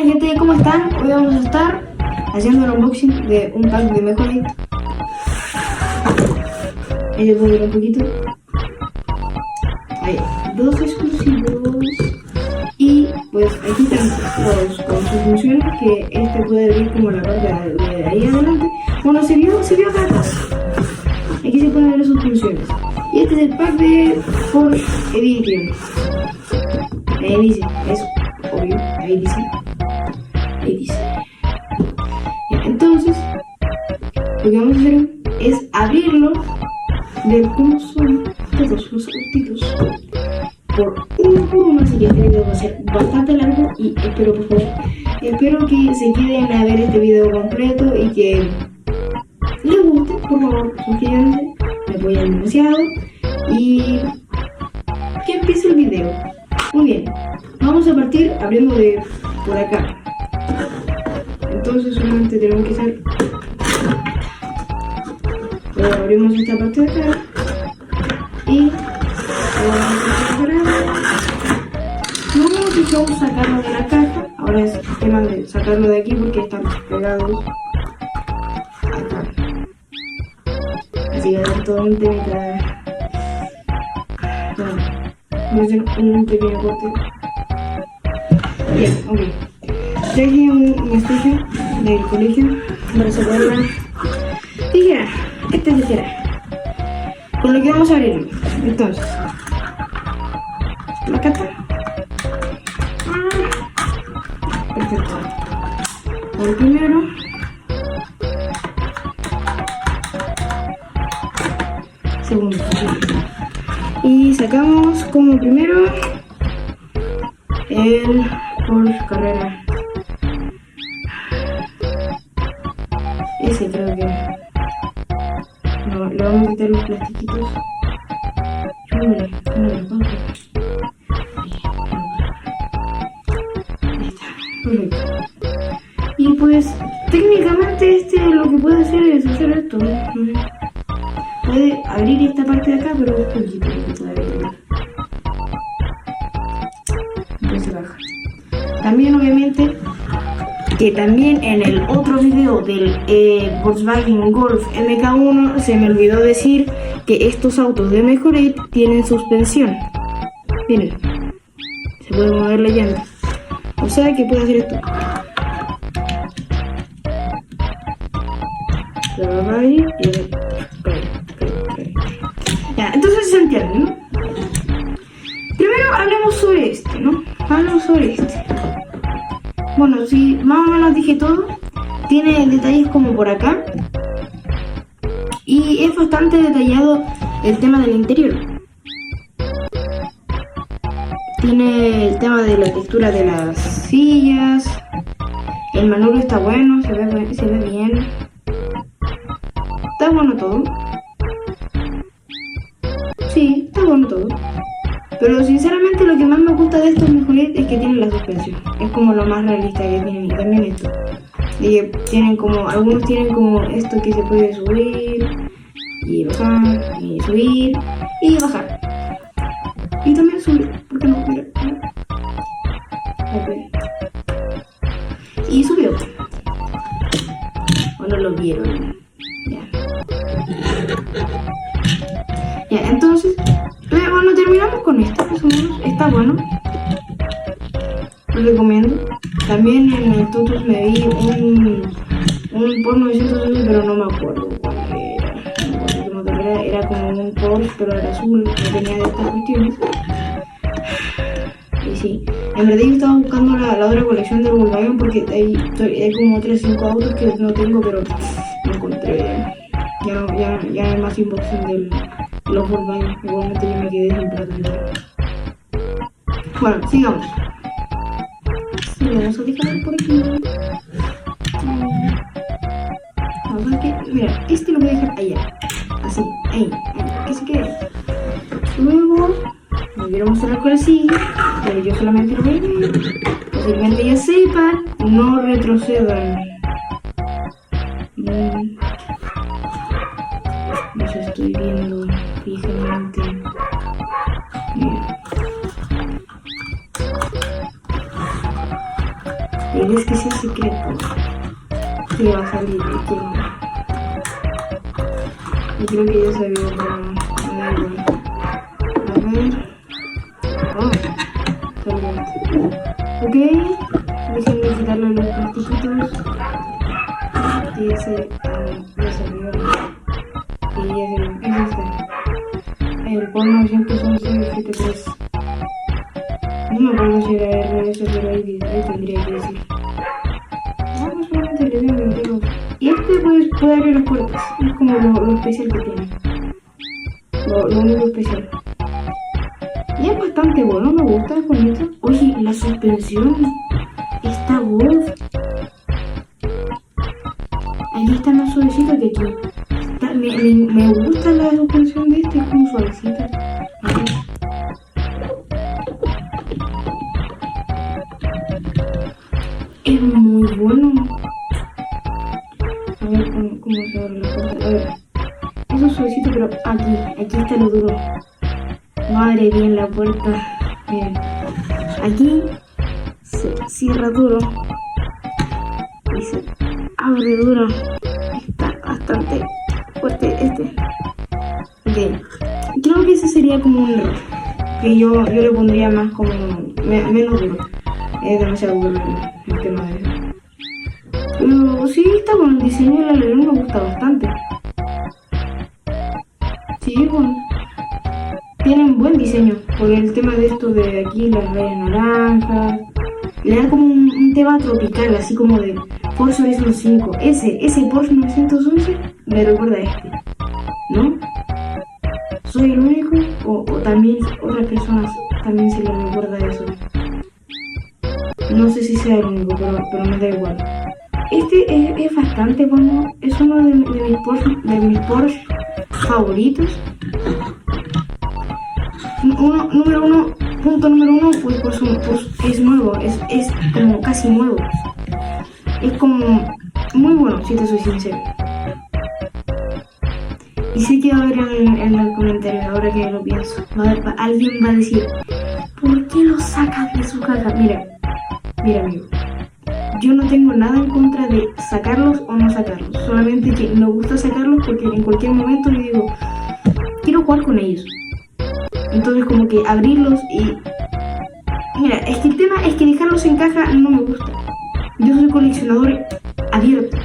gente, ¿cómo están? Hoy vamos a estar haciendo el unboxing de un pack de Mejorate. Ahí les voy a ver un poquito. Hay dos exclusivos y pues aquí están todos con sus funciones, que este puede abrir como la parte de ahí adelante. Bueno, se vio acá atrás. Aquí se pueden ver sus funciones. Y este es el pack de Forge Edition. Ahí dice, es obvio, ahí dice. Ya, entonces, lo que vamos a hacer es abrirlo, ver cómo son todos los autitos por uno, así que este video va a ser bastante largo y espero, por favor, espero que se queden a ver este video completo y que les guste. Por favor, suscríbanse, me apoyan demasiado y que empiece el video. Muy bien, vamos a partir abriendo de por acá. Entonces solamente tenemos que hacer, abrimos esta parte de acá y vamos a sacarlo de la caja. Ahora es tema de sacarlo de aquí porque están pegados acá, así que es todo un temita. Voy a hacer un pequeño corte. Bien, ok. Traje un estuche del colegio para sacar la tijera. Esta es tijera con lo que vamos a abrirlo. Entonces, acá está. Perfecto. El primero. Segundo. Y sacamos como primero el Porsche Carrera. Ese creo que no, le vamos a quitar los plastiquitos. Chúmale, vamos. Ahí está, perfecto. Y pues técnicamente este lo que puede hacer es hacer esto, ¿no? Puede abrir esta parte de acá, pero un poquito de abrir. Entonces se baja. También obviamente que también en el otro video del Volkswagen Golf MK1 se me olvidó decir que estos autos de Mejorate tienen suspensión. Miren, se puede mover la llanta, o sea que puede hacer esto. Se va a abrir y ya, entonces se entiende, ¿no? Primero hablemos sobre este, ¿no? Hablemos sobre este. Bueno, si más o menos dije todo, tiene detalles como por acá y es bastante detallado el tema del interior. Tiene el tema de la textura de las sillas, el manubrio está bueno, se ve bien, está bueno todo. Sí, está bueno todo. Pero sinceramente lo que más me gusta de estos Mejorate es que tienen la suspensión. Es como lo más realista que tienen. Y también esto. Y tienen como, algunos tienen como esto que se puede subir y bajar, y subir y bajar. Y también subir, porque no, mira. Okay. Y subió. O no lo vieron. Ya, entonces, bueno, terminamos con esto, más o menos. Está bueno, lo recomiendo. También en el Tutus me vi un Porsche 911, pero no me acuerdo cuál era. Era como un Porsche, pero era azul, no tenía de estas cuestiones. Y sí, en verdad yo estaba buscando la otra colección de Volkswagen porque hay como 3 o 5 autos que no tengo, pero no encontré. Ya no hay más unboxing de los Volkswagen. Igualmente yo me quedé sin plata. Bueno, sigamos. Sí, vamos a dejar por aquí. Vamos a que, mira, este lo voy a dejar allá. Así, ahí, que se quede. Luego, me quiero mostrar cuál sigue, pero yo solamente lo voy a ver. Posiblemente ya sepan, no retrocedan. Los estoy viendo fijamente. Mira. Él es que sea secreto. Que va a salir de quién. Y creo que ya sabía, pero no da igual. A ver. Oh, salió. Ok. Déjenme quitarle los plastiquitos. Y ese ya salió. Y ese es este. El porno siempre son 773. No me acuerdo si era RS, pero ahí tendría que decir. Pues solamente le doy enteros. Y este pues puede abrir las puertas. Es como lo especial que tiene. Lo único especial. Y es bastante bueno, me gusta, es bonito. Oye, la suspensión. Está God. Aquí está más suavecito que aquí. Me gusta la suspensión de este, es como suavecita. Es muy bueno. A ver cómo se abre la puerta. A ver. Eso es suavecito, pero aquí está lo duro. Madre mía, la puerta. Miren. Aquí se cierra duro. Y se abre duro. Está bastante fuerte este. Ok. Creo que ese sería como un error. Que yo le pondría más como menos duro. Es demasiado duro el tema de eso. Pero sí, está con el diseño del alerón, me gusta bastante. Sí, bueno. Tienen buen diseño. Por el tema de esto de aquí, las rayas naranjas. Le da como un tema tropical, así como de Forza Horizon 5. Ese Porsche 911 me recuerda a este. ¿No? ¿Soy el único? O también otras personas también se les recuerda eso. No sé si sea el único, pero me da igual. Este es bastante bueno. Es uno de mis Porsche favoritos. Punto número uno, pues es nuevo. Es como casi nuevo. Es como muy bueno, si te soy sincero. Y sé que va a haber en el comentario, ahora que lo pienso. Alguien va a decir, ¿por qué lo sacas de su caja? Mira amigo. Yo no tengo nada en contra de sacarlos o no sacarlos. Solamente que me gusta sacarlos porque en cualquier momento yo digo, quiero jugar con ellos. Entonces como que abrirlos y... Mira, es que el tema es que dejarlos en caja no me gusta. Yo soy coleccionador abierto.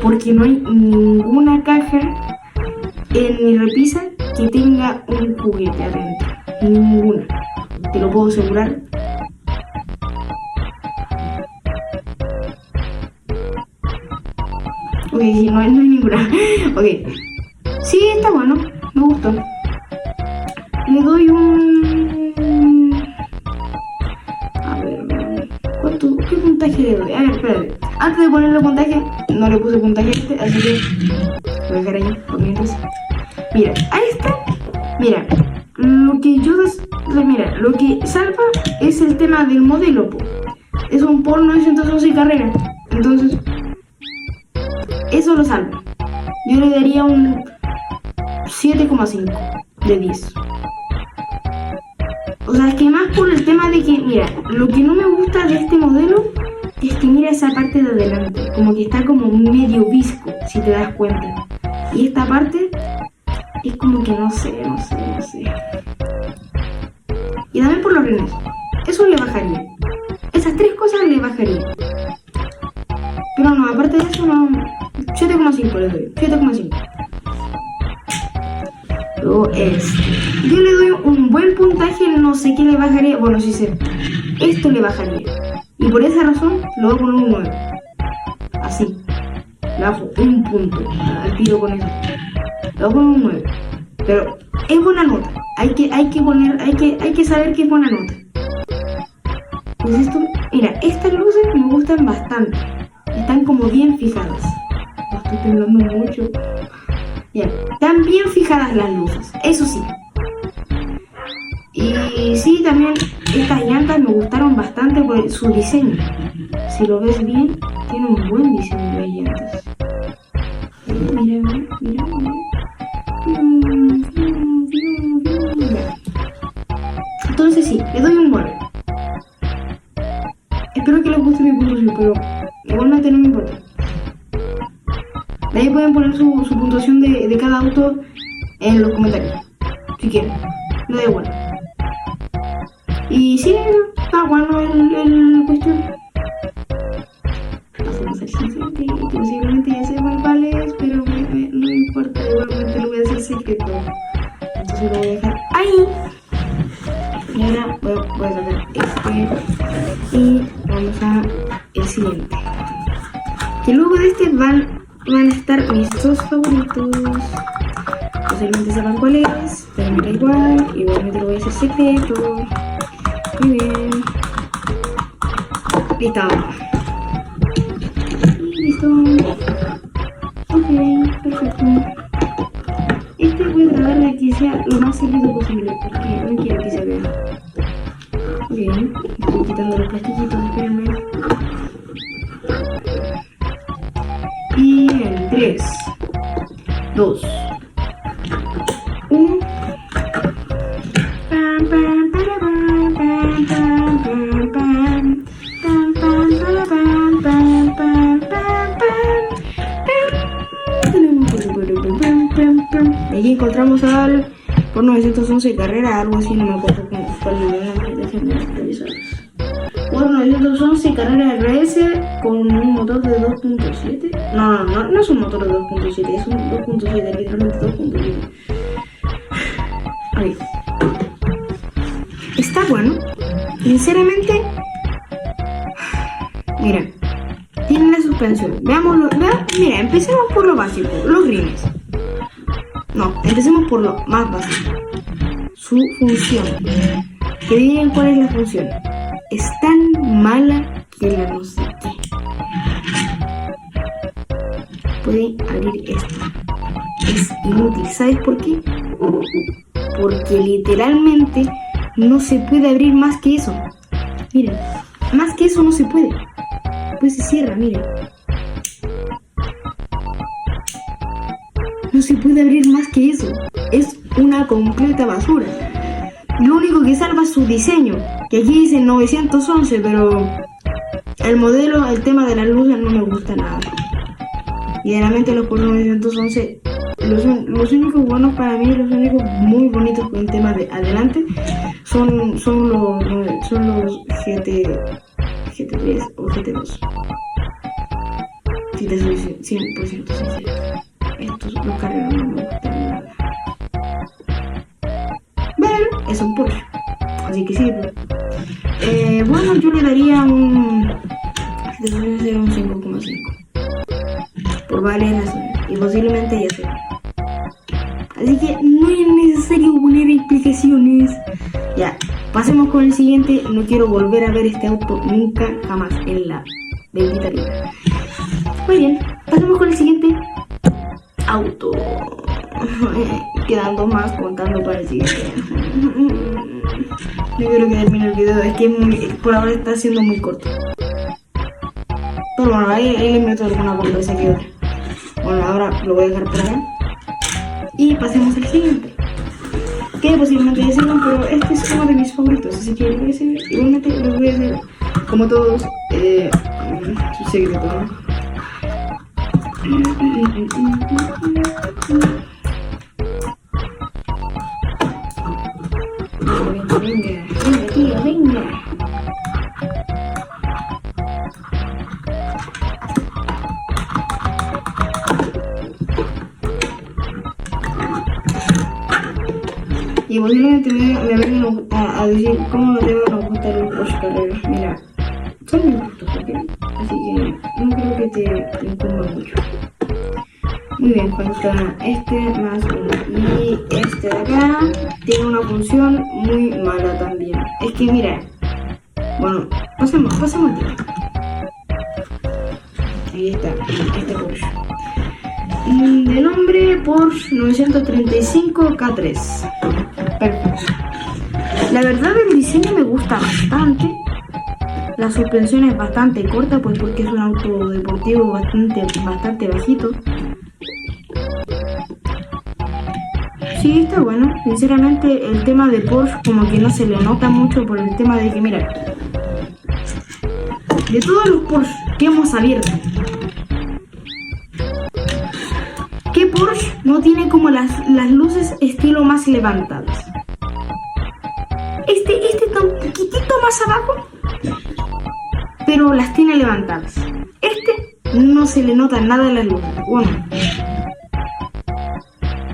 Porque no hay ninguna caja en mi repisa que tenga un juguete adentro. Ninguna. Te lo puedo asegurar. Ok, sí, no hay ninguna. Ok. Sí, está bueno. Me gustó. Le doy un... A ver... ¿Qué puntaje le doy? A ver, espérate. Antes de ponerle puntaje, no le puse puntaje a este, así que... Lo voy a dejar ahí, por mientras. Mira, a este... Mira, lo que salva es el tema del modelo, po. Es un Porsche 911 carrera. Entonces... Eso lo salva. Yo le daría un 7,5 de 10. O sea, es que más por el tema de que, mira, lo que no me gusta de este modelo es que mira esa parte de adelante, como que está como medio visco, si te das cuenta. Y esta parte es como que no sé. Y también por los rines. Eso le bajaría. Esas tres cosas le bajaría. Pero no, aparte de eso no... 7,5 le doy. 7,5. Luego yo le doy un buen puntaje, no sé qué le bajaría. Bueno, sí sé. Esto le bajaría. Y por esa razón lo voy a poner un 9. Así. Le bajo un punto al tiro con eso. Le voy a poner un 9. Pero es buena nota. Hay que saber que es buena nota. Pues esto, mira, estas luces me gustan bastante. Están como bien fijadas. Estoy temblando mucho. Ya, están bien fijadas las luces, eso sí. Y sí, también estas llantas me gustaron bastante por su diseño. Si lo ves bien, tiene un buen diseño de llantas. Mira. Entonces sí, le doy un 9. espero que les guste mi puntuación, pero igualmente no me importa. De ahí pueden poner su puntuación de cada auto en los comentarios, si quieren, me da igual. Y sí, está bueno el cuestión. Pasemos al siguiente, que posiblemente ya sepan cuál es, pero no importa, igualmente lo voy a hacer secreto. Entonces lo voy a dejar ahí. Y ahora voy a sacar este y vamos a el siguiente. Que luego de este van a estar mis dos favoritos. Posiblemente sepan cuál es, pero me da igual. Igualmente lo voy a hacer secreto. Muy bien. Listo. Listo. Ok, perfecto. Este voy a tratar de que sea lo más secreto posible, porque no quiero que se vea. Bien, estoy quitando los plastiquitos, espérenme. Y en 3, 2, 1. Aquí encontramos al por 911 carrera, algo así, no me acuerdo cuál es el nombre, déjenme revisar. Por 911 carrera RS con un motor de 2.7. No es un motor de 2.7, es un 2.7, literalmente 2.7. Ahí. Está bueno, sinceramente. Miren, tiene la suspensión. Veámoslo. Mira, empecemos por lo básico, los rines. No, empecemos por lo más básico. Su función. Que digan cuál es la función. Es tan mala que la no sé qué. Pueden abrir esto. Es inútil. ¿Sabes por qué? Porque literalmente no se puede abrir más que eso. Miren, más que eso no se puede. Pues se cierra, miren. No se puede abrir más que eso. Es una completa basura. Lo único que salva es su diseño, que aquí dice 911, pero el modelo, el tema de las luces no me gusta nada. Y generalmente los por 911, los únicos buenos para mí, los únicos muy bonitos con el tema de adelante, son los GT3 o GT2. Si te soy 100% sincero. Estos los carreros no me gustan nada. Pero es un Porsche, así que sí. Bueno, yo le daría un 5,5 por varias razones y posiblemente ya sea. Así que no es necesario poner explicaciones. Ya, pasemos con el siguiente. No quiero volver a ver este auto nunca, jamás en la bendita vida. Muy bien, pasemos con el siguiente auto. Quedan dos más contando para el siguiente. No quiero que termine el video, es que por ahora está siendo muy corto. Pero bueno, ahí le meto alguna cosa que otra. Bueno, ahora lo voy a dejar por acá. Y pasemos al siguiente. Que posiblemente ya sepan, pero este es uno de mis favoritos. Así que lo voy a hacer, igualmente lo voy a hacer como todos. Su secreto, ¿no? Venga, tío, venga. Y posiblemente me vengan a decir cómo me deben a gustar los Porsche Carreras. Mira, son mis gustos, ¿ok? Así que no creo que te incumba mucho. Muy bien, falta este más uno. Y este de acá tiene una función muy mala también. Es que mira, bueno, pasemos aquí. Ahí está, este Porsche. De nombre Porsche 935 K3. Perfecto. La verdad el diseño me gusta bastante. La suspensión es bastante corta, pues porque es un auto deportivo bastante bajito. Sí, está bueno. Sinceramente el tema de Porsche como que no se le nota mucho por el tema de que mira, de todos los Porsche que hemos abierto, ¿qué Porsche no tiene como las luces estilo más levantadas? Este está un poquitito más abajo, pero las tiene levantadas. Este no se le nota nada en las luces. Bueno,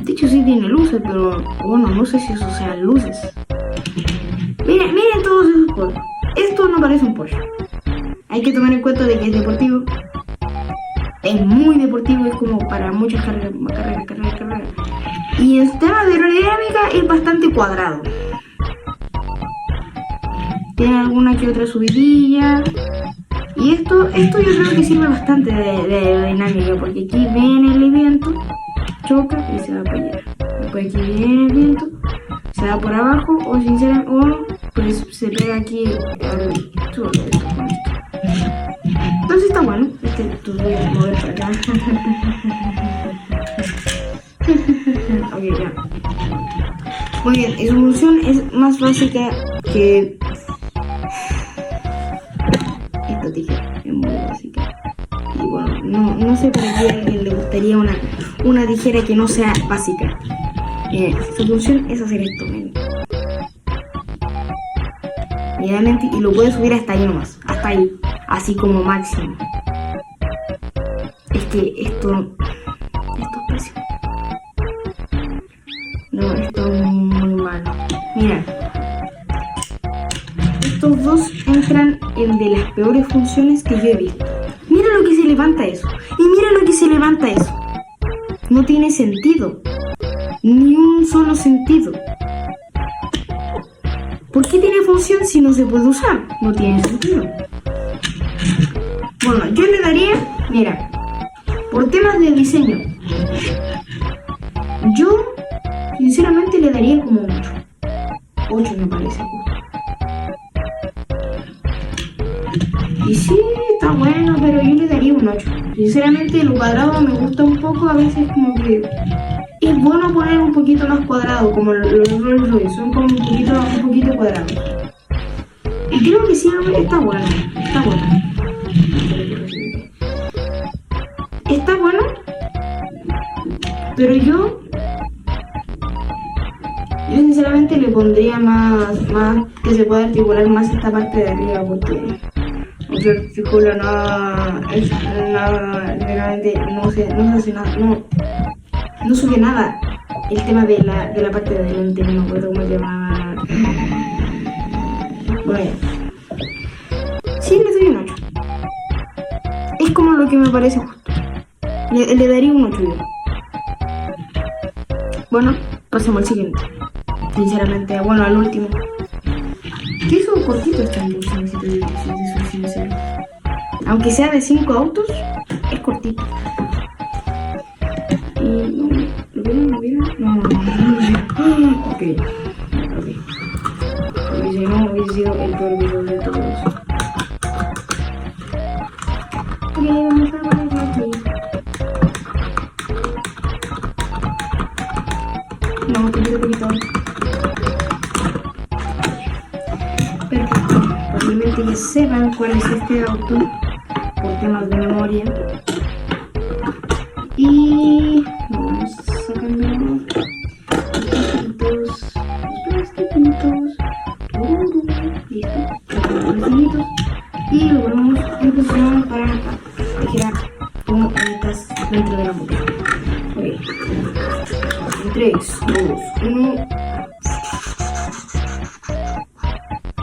de hecho sí tiene luces, pero bueno, no sé si eso sean luces. Miren todos esos Porsche. Esto no parece un Porsche. Hay que tomar en cuenta de que es deportivo. Es muy deportivo, es como para muchas carreras. Y en tema de aerodinámica es bastante cuadrado. Tiene alguna que otra subidilla. Y esto yo creo que sirve bastante de aerodinámica, porque aquí viene el viento, choca y se va para allá. Después aquí viene el viento, se va por abajo o sinceramente, pues se pega aquí al suelo. Entonces está bueno. Lo voy a mover para acá. Ok, ya. Muy bien, y su función es más básica que esta tijera, es muy básica. Y bueno, no sé para qué a alguien le gustaría una tijera que no sea básica. Su función es hacer esto, medianamente, y lo puede subir hasta ahí nomás, hasta ahí, así como máximo. Es que esto es pésimo. No, esto es muy malo. Mira, estos dos entran en de las peores funciones que yo he visto. Mira lo que se levanta eso. Y mira lo que se levanta eso. No tiene sentido. Ni un solo sentido. ¿Por qué tiene función si no se puede usar? No tiene sentido. Bueno, yo le daría, mira, por temas de diseño, yo sinceramente le daría como un 8. 8 me parece. Y sí, está bueno, pero yo le daría un 8. Sinceramente, lo cuadrado me gusta un poco, a veces como que es bueno poner un poquito más cuadrado, como los Rolls Royce, son como un poquito cuadrados. Y creo que sí, está bueno, Está bueno, pero yo sinceramente le pondría más que se pueda articular más esta parte de arriba, porque no se articula nada, realmente no se hace nada, no sube nada. El tema de la parte de adelante, no me acuerdo cómo se llamaba. Bueno, sí, le doy un 8. Es como lo que me parece justo. Le daría un 8 yo. Bueno, pasemos al siguiente. Sinceramente, bueno, al último. ¿Qué es un cortito este Lamborghini, si te soy sincero? Aunque sea de 5 autos, es cortito. Y ¿lo vieron? No. Ok. Porque si no hubiese sido el peor video de todos. Ok, vamos a ver aquí. No, poquito. Perfecto. Probablemente ya sepan cuál es este auto por temas de memoria. Y vamos sacando los plastiquitos. Listo. Y lo ponemos en posición para girar como estás dentro de la boca. Ok. 3, 2, 1.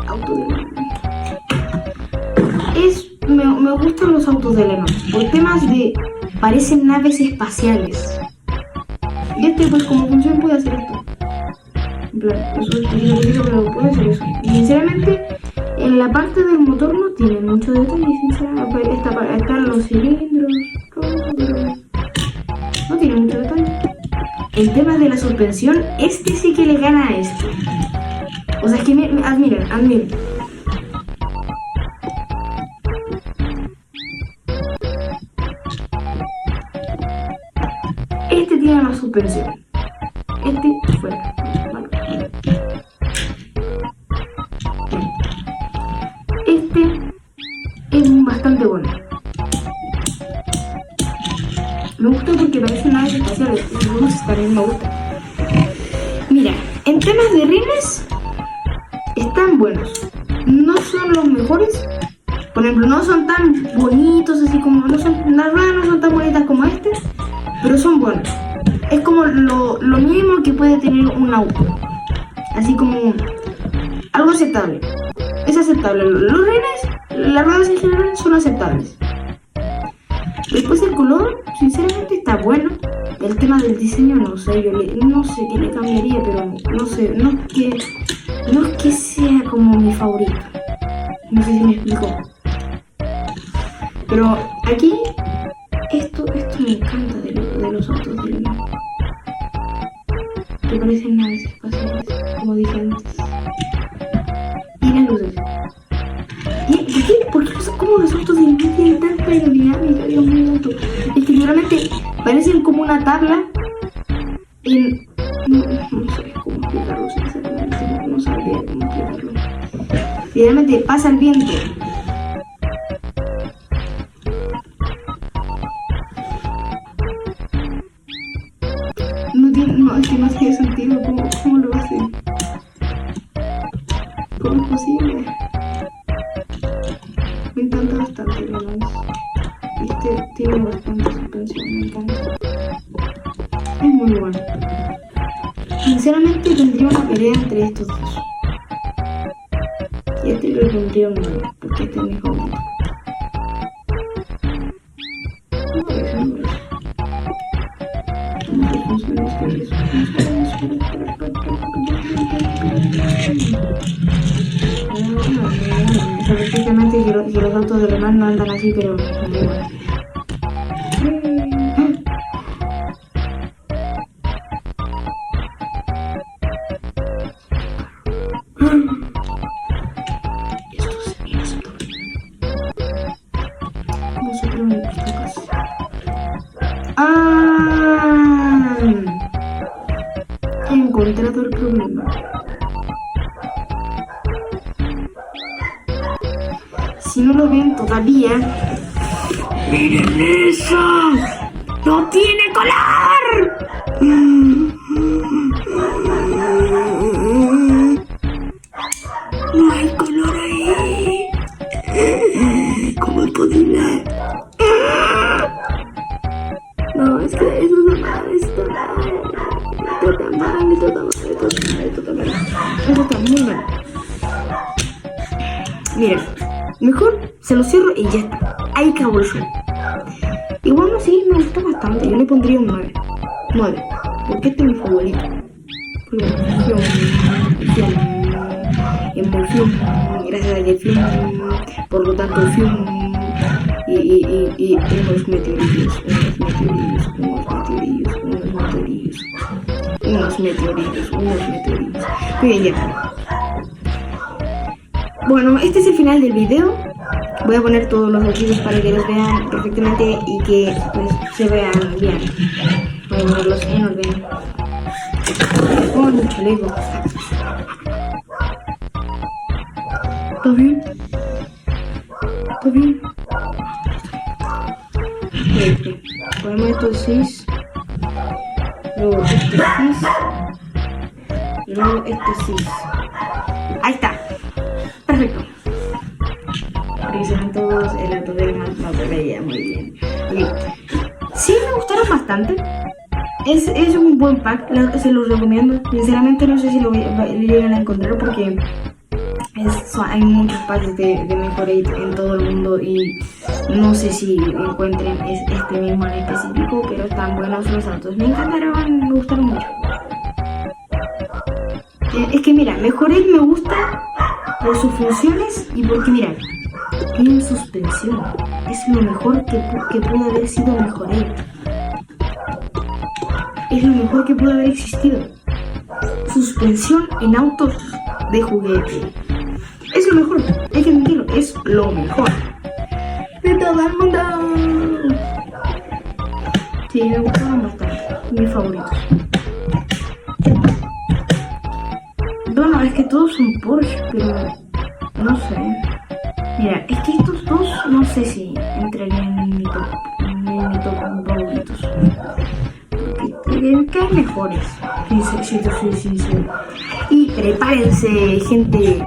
Auto de Leno. Me gustan los autos de Leno por temas de parecen naves espaciales. Y pues como función puede hacer esto. En plan, eso es difícil, pero puede hacer eso. Y sinceramente, en la parte del motor no tiene mucho detalle, sinceramente. Están los cilindros, todo, pero no tiene mucho detalle. El tema de la suspensión, este sí que le gana a este. O sea, es que admiren. Este tiene más suspensión. Este fuera. Vale. Este es que parecen naves espaciales. Los luces también me gustan. Mira, en temas de rines, están buenos. No son los mejores. Por ejemplo, no son tan bonitos, así como las ruedas no son tan bonitas como este, pero son buenos. Es como lo mínimo que puede tener un auto. Así como algo aceptable. Es aceptable. Los rines, las ruedas en general son aceptables. Después el color, sinceramente está bueno. El tema del diseño, no sé, no sé qué le cambiaría, pero no sé, no es que sea como mi favorito. No sé si me explico. Pero aquí, esto me encanta de los autos de Lima. Que parecen naves espaciales, como dije antes. Y las luces. ¿Por qué como los autos de Lima tienen tanta aerodinámica? Dios mío, es que literalmente parecen como una tabla en... No sé cómo explicarlo sinceramente, no sabría cómo explicarlo. Literalmente pasa el viento. Es que no tiene sentido. ¿Cómo lo hacen? ¿Cómo es posible? Me encanta bastante, ¿verdad? Tiene bastante suspensión, me encanta. Es muy bueno. Sinceramente tendría una pelea entre estos dos. Y este lo pondría un 9, porque este es mi favorito. Prácticamente que los autos de Le Mans no andan así, pero muy bueno. He encontrado el problema. Si no lo ven todavía, ¡miren eso! ¡No tiene color! No hay color ahí. ¿Cómo es posible? No, es que eso está mal. Esto está muy mal. Miren, mejor se lo cierro y ya está. Ahí acabó el show. Igual así me gusta bastante. Yo le pondría un 9. 9. Porque este es mi favorito. Emoción. Gracias a que el film. Por lo tanto, el film. Y unos meteorillos. Muy bien, ya. Bueno, este es el final del video. Voy a poner todos los archivos para que los vean perfectamente y que pues, se vean bien. Voy a ponerlos en orden. Oh, mucho Lego. ¿Está bien? ¿Está bien? Okay. Ponemos estos 6. Luego este 6. Y luego este 6. Ahí está. Perfecto. Revisan todos el auto de más no se veía muy bien. Okay. Sí, me gustaron bastante. Es un buen pack, se los recomiendo. Sinceramente no sé si lo llegan a encontrar porque hay muchos packs de Mejorate en todo el mundo y no sé si encuentren este mismo en específico, pero están buenos los autos. Me encantaron, me gustaron mucho. Es que mira, Mejorate me gusta por sus funciones y porque mira, tienen suspensión. Es lo mejor que pudo haber sido Mejorate. Es lo mejor que pudo haber existido. Suspensión en autos de juguete. Es lo mejor, hay que admitirlo, es lo mejor de todo el mundo. Sí, me gustaron bastante, mis favoritos. Bueno, es que todos son Porsche, pero no sé. Mira, es que estos dos no sé si entrarían en mi top favoritos. Porque quedan mejores, si te soy sincero. Y prepárense, gente.